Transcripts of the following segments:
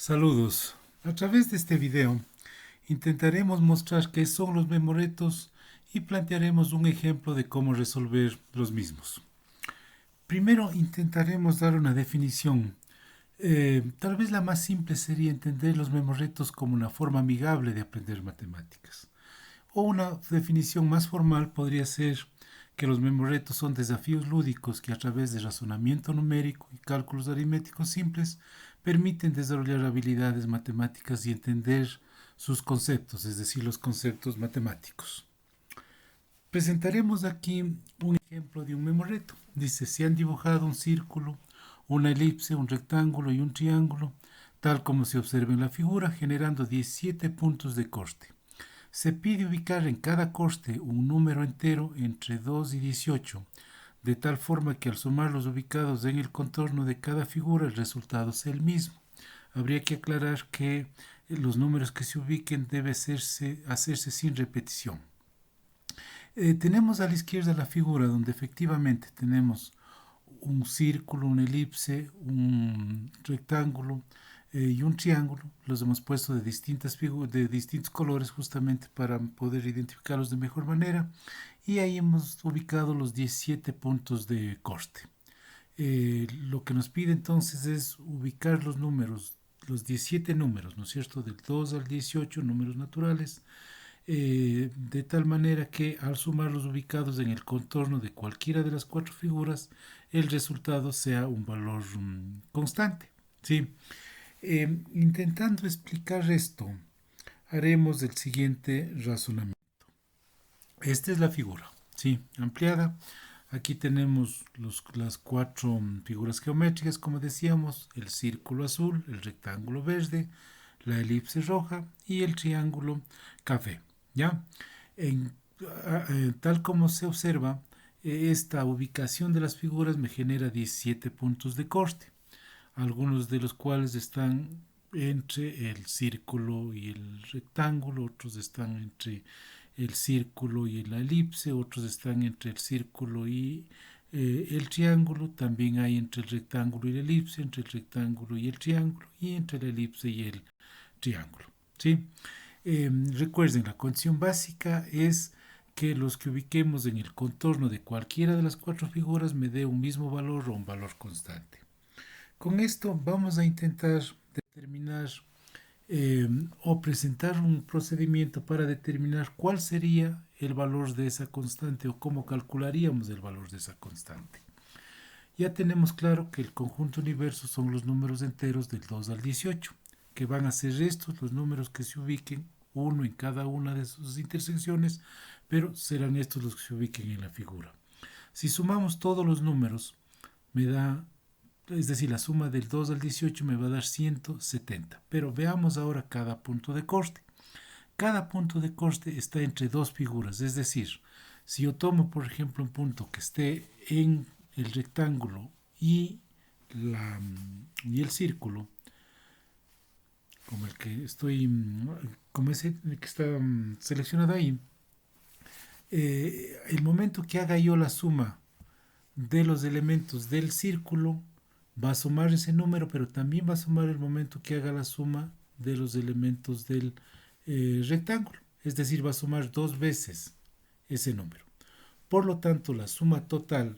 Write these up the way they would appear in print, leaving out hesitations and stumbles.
Saludos. A través de este video intentaremos mostrar qué son los memoretos y plantearemos un ejemplo de cómo resolver los mismos. Primero intentaremos dar una definición. Tal vez la más simple sería entender los memoretos como una forma amigable de aprender matemáticas. O una definición más formal podría ser que los memoretos son desafíos lúdicos que a través de razonamiento numérico y cálculos aritméticos simples permiten desarrollar habilidades matemáticas y entender sus conceptos, es decir, los conceptos matemáticos. Presentaremos aquí un ejemplo de un memoreto. Dice, se han dibujado un círculo, una elipse, un rectángulo y un triángulo, tal como se observa en la figura, generando 17 puntos de corte. Se pide ubicar en cada corte un número entero entre 2 y 18, de tal forma que al sumar los ubicados en el contorno de cada figura el resultado sea el mismo. Habría que aclarar que los números que se ubiquen debe hacerse sin repetición. Tenemos a la izquierda la figura donde efectivamente tenemos un círculo, una elipse, un rectángulo y un triángulo. Los hemos puesto de distintos colores justamente para poder identificarlos de mejor manera. Y ahí hemos ubicado los 17 puntos de corte. Lo que nos pide entonces es ubicar los números, los 17 números, ¿no es cierto? Del 2 al 18, números naturales, de tal manera que al sumar los ubicados en el contorno de cualquiera de las cuatro figuras, el resultado sea un valor constante. ¿Sí? Intentando explicar esto, haremos el siguiente razonamiento. Esta es la figura, ¿sí? Ampliada. Aquí tenemos las cuatro figuras geométricas, como decíamos, el círculo azul, el rectángulo verde, la elipse roja y el triángulo café. ¿Ya? En, Tal como se observa, esta ubicación de las figuras me genera 17 puntos de corte, algunos de los cuales están entre el círculo y el rectángulo, otros están entre el círculo y la elipse, otros están entre el círculo y el triángulo, también hay entre el rectángulo y la elipse, entre el rectángulo y el triángulo y entre la elipse y el triángulo. ¿Sí? Recuerden, la condición básica es que los que ubiquemos en el contorno de cualquiera de las cuatro figuras me dé un mismo valor o un valor constante. Con esto vamos a intentar determinar o presentar un procedimiento para determinar cuál sería el valor de esa constante o cómo calcularíamos el valor de esa constante. Ya tenemos claro que el conjunto universo son los números enteros del 2 al 18, que van a ser estos los números que se ubiquen, uno en cada una de sus intersecciones, pero serán estos los que se ubiquen en la figura. Si sumamos todos los números, me da, es decir, la suma del 2 al 18 me va a dar 170. Pero veamos ahora cada punto de corte. Cada punto de corte está entre dos figuras, es decir, si yo tomo, por ejemplo, un punto que esté en el rectángulo y el círculo, como el que estoy, como ese que está seleccionado ahí, el momento que haga yo la suma de los elementos del círculo, va a sumar ese número, pero también va a sumar el momento que haga la suma de los elementos del rectángulo. Es decir, va a sumar dos veces ese número. Por lo tanto, en la suma total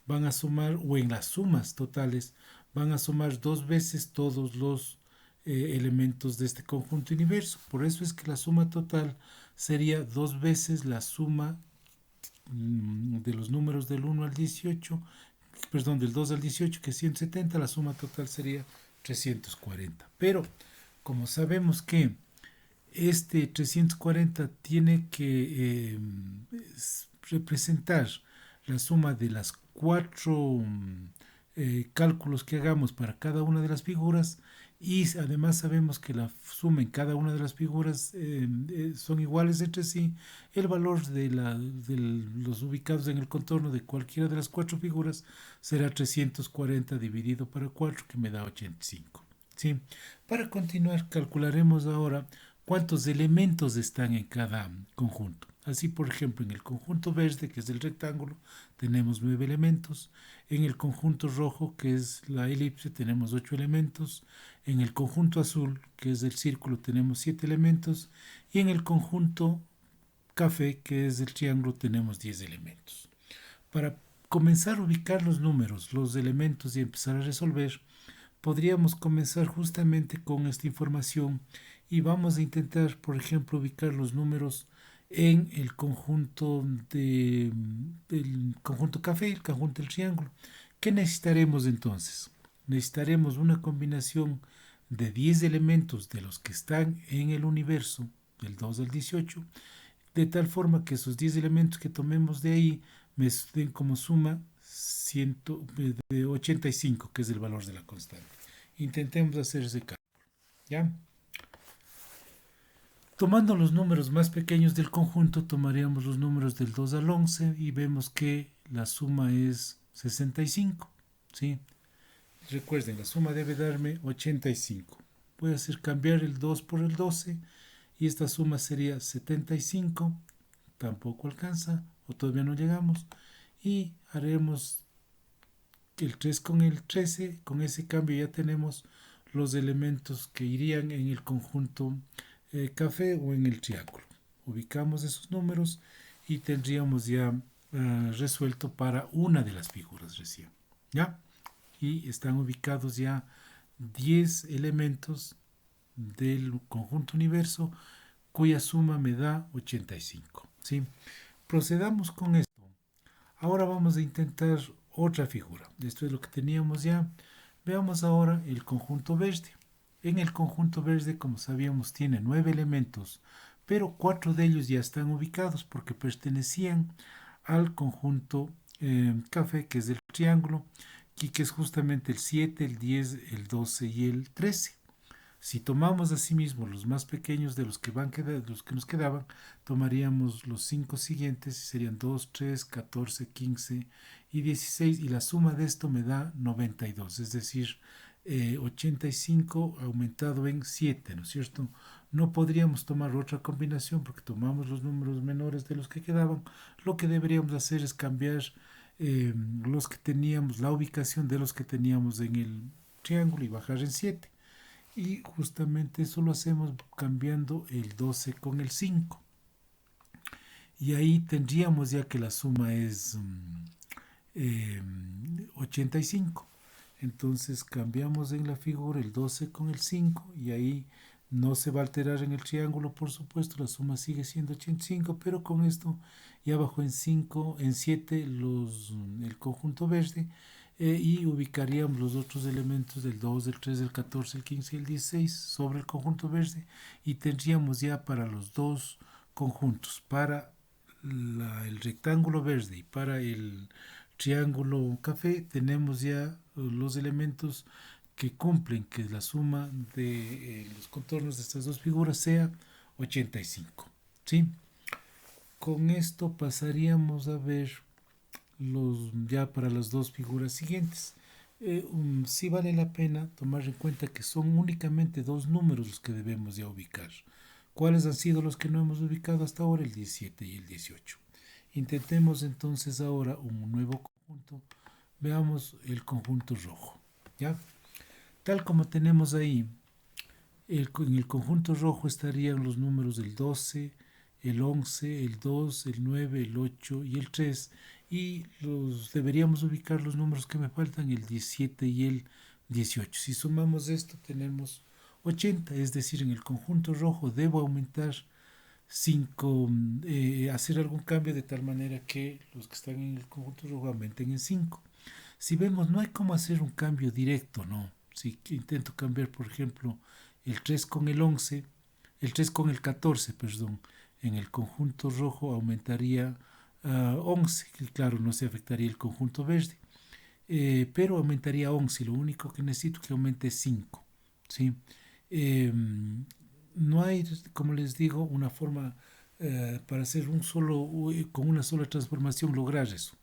van a sumar, o en las sumas totales, van a sumar dos veces todos los elementos de este conjunto universo. Por eso es que la suma total sería dos veces la suma de los números del 1 al 18, perdón, del 2 al 18, que es 170, la suma total sería 340. Pero como sabemos que este 340 tiene que representar la suma de las cuatro cálculos que hagamos para cada una de las figuras, y además sabemos que la suma en cada una de las figuras son iguales entre sí, el valor de los ubicados en el contorno de cualquiera de las cuatro figuras será 340 dividido para 4, que me da 85. ¿Sí? Para continuar, calcularemos ahora cuántos elementos están en cada conjunto. Así, por ejemplo, en el conjunto verde, que es el rectángulo, tenemos 9 elementos. En el conjunto rojo, que es la elipse, tenemos 8 elementos. En el conjunto azul, que es el círculo, tenemos 7 elementos. Y en el conjunto café, que es el triángulo, tenemos 10 elementos. Para comenzar a ubicar los números, los elementos y empezar a resolver, podríamos comenzar justamente con esta información y vamos a intentar, por ejemplo, ubicar los números en el conjunto del conjunto café, el conjunto del triángulo. ¿Qué necesitaremos entonces? Necesitaremos una combinación de 10 elementos de los que están en el universo, del 2 al 18, de tal forma que esos 10 elementos que tomemos de ahí me den como suma 85, que es el valor de la constante. Intentemos hacer ese cálculo. ¿Ya? Tomando los números más pequeños del conjunto, tomaríamos los números del 2 al 11 y vemos que la suma es 65. ¿Sí? Recuerden, la suma debe darme 85. Voy a hacer cambiar el 2 por el 12 y esta suma sería 75. Tampoco alcanza o todavía no llegamos. Y haremos el 3 con el 13. Con ese cambio ya tenemos los elementos que irían en el conjunto café o en el triángulo. Ubicamos esos números y tendríamos ya resuelto para una de las figuras recién. ¿Ya? Y están ubicados ya 10 elementos del conjunto universo cuya suma me da 85. ¿Sí? Procedamos con esto. Ahora vamos a intentar otra figura. Esto es lo que teníamos ya. Veamos ahora el conjunto verde. En el conjunto verde, como sabíamos, tiene 9 elementos, pero 4 de ellos ya están ubicados porque pertenecían al conjunto café, que es el triángulo, y que es justamente el 7, el 10, el 12 y el 13. Si tomamos asimismo los más pequeños de los que los que nos quedaban, tomaríamos los 5 siguientes y serían 2, 3, 14, 15 y 16 y la suma de esto me da 92, es decir, 85 aumentado en 7, ¿no es cierto? No podríamos tomar otra combinación porque tomamos los números menores de los que quedaban. Lo que deberíamos hacer es cambiar los que teníamos, la ubicación de los que teníamos en el triángulo y bajar en 7. Y justamente eso lo hacemos cambiando el 12 con el 5. Y ahí tendríamos ya que la suma es 85. Entonces cambiamos en la figura el 12 con el 5 y ahí no se va a alterar en el triángulo, por supuesto, la suma sigue siendo 85, pero con esto ya bajó en 5, en 7 el conjunto verde y ubicaríamos los otros elementos del 2, del 3, del 14, el 15 y el 16 sobre el conjunto verde y tendríamos ya para los dos conjuntos, para el rectángulo verde y para el triángulo café, tenemos ya los elementos que cumplen que la suma de los contornos de estas dos figuras sea 85. ¿Sí? Con esto pasaríamos a ver ya para las dos figuras siguientes. Sí vale la pena tomar en cuenta que son únicamente dos números los que debemos ya ubicar. ¿Cuáles han sido los que no hemos ubicado hasta ahora? El 17 y el 18. Intentemos entonces ahora un nuevo conjunto. Veamos el conjunto rojo. ¿Ya? Tal como tenemos ahí, en el conjunto rojo estarían los números del 12, el 11, el 2, el 9, el 8 y el 3. Y deberíamos ubicar los números que me faltan, el 17 y el 18. Si sumamos esto tenemos 80, es decir, en el conjunto rojo debo aumentar 5, hacer algún cambio de tal manera que los que están en el conjunto rojo aumenten en 5. Si vemos, no hay cómo hacer un cambio directo, ¿no? Si intento cambiar, por ejemplo, el 3 con el 11, el 3 con el 14, perdón, en el conjunto rojo aumentaría 11, que claro, no se afectaría el conjunto verde, pero aumentaría 11 y lo único que necesito es que aumente 5, ¿sí? Eh, no hay, como les digo, una forma para hacer con una sola transformación lograr eso.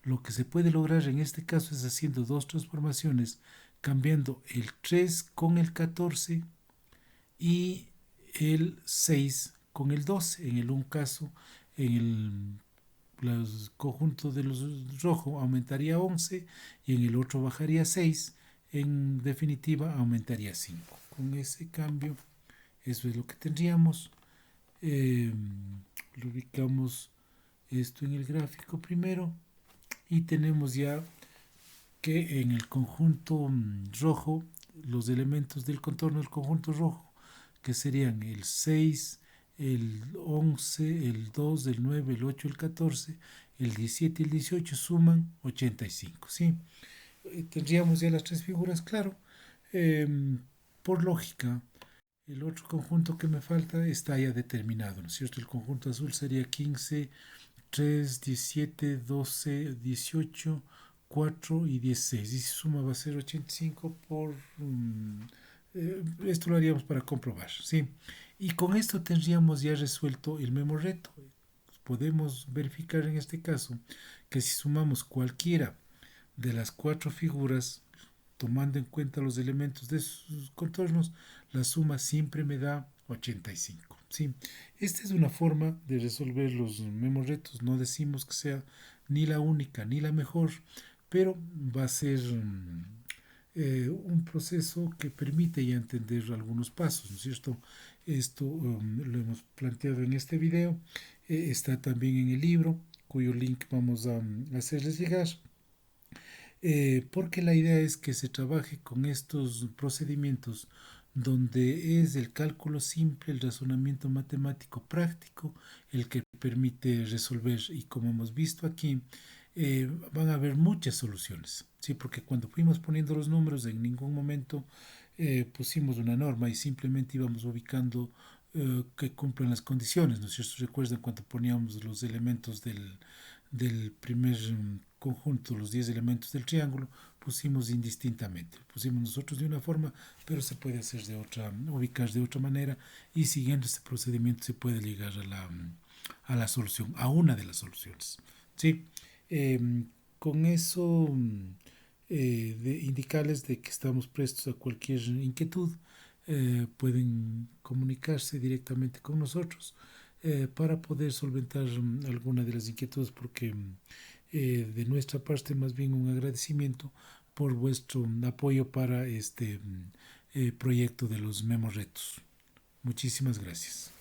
Lo que se puede lograr en este caso es haciendo dos transformaciones, cambiando el 3 con el 14 y el 6 con el 12. En el un caso en los conjuntos de los rojos aumentaría 11 y en el otro bajaría 6. En definitiva, aumentaría 5. Con ese cambio, eso es lo que tendríamos. Eh, lo ubicamos esto en el gráfico primero y tenemos ya que en el conjunto rojo, los elementos del contorno del conjunto rojo, que serían el 6, el 11, el 2, el 9, el 8, el 14, el 17 y el 18 suman 85, ¿sí? Tendríamos ya las tres figuras, claro. Eh, por lógica, el otro conjunto que me falta está ya determinado, ¿no es cierto? El conjunto azul sería 15, 3, 17, 12, 18, 4 y 16. Y si suma va a ser 85 por... esto lo haríamos para comprobar, ¿sí? Y con esto tendríamos ya resuelto el mismo reto. Podemos verificar en este caso que si sumamos cualquiera de las cuatro figuras, tomando en cuenta los elementos de sus contornos, la suma siempre me da 85. ¿Sí? Esta es una forma de resolver los mismos retos. No decimos que sea ni la única ni la mejor, pero va a ser un proceso que permite ya entender algunos pasos, ¿no es cierto? Esto lo hemos planteado en este video, está también en el libro, cuyo link vamos a hacerles llegar, porque la idea es que se trabaje con estos procedimientos donde es el cálculo simple, el razonamiento matemático práctico, el que permite resolver, y como hemos visto aquí, van a haber muchas soluciones, ¿sí? Porque cuando fuimos poniendo los números en ningún momento pusimos una norma y simplemente íbamos ubicando que cumplan las condiciones, ¿no es cierto? Recuerdan cuando poníamos los elementos del primer conjunto, los 10 elementos del triángulo, pusimos indistintamente. Pusimos nosotros de una forma, pero se puede hacer de otra, ubicar de otra manera, y siguiendo este procedimiento se puede llegar a la solución, a una de las soluciones. ¿Sí? Eh, con eso de indicarles de que estamos prestos a cualquier inquietud, pueden comunicarse directamente con nosotros para poder solventar alguna de las inquietudes, porque de nuestra parte más bien un agradecimiento por vuestro apoyo para este proyecto de los Memo Retos. Muchísimas gracias.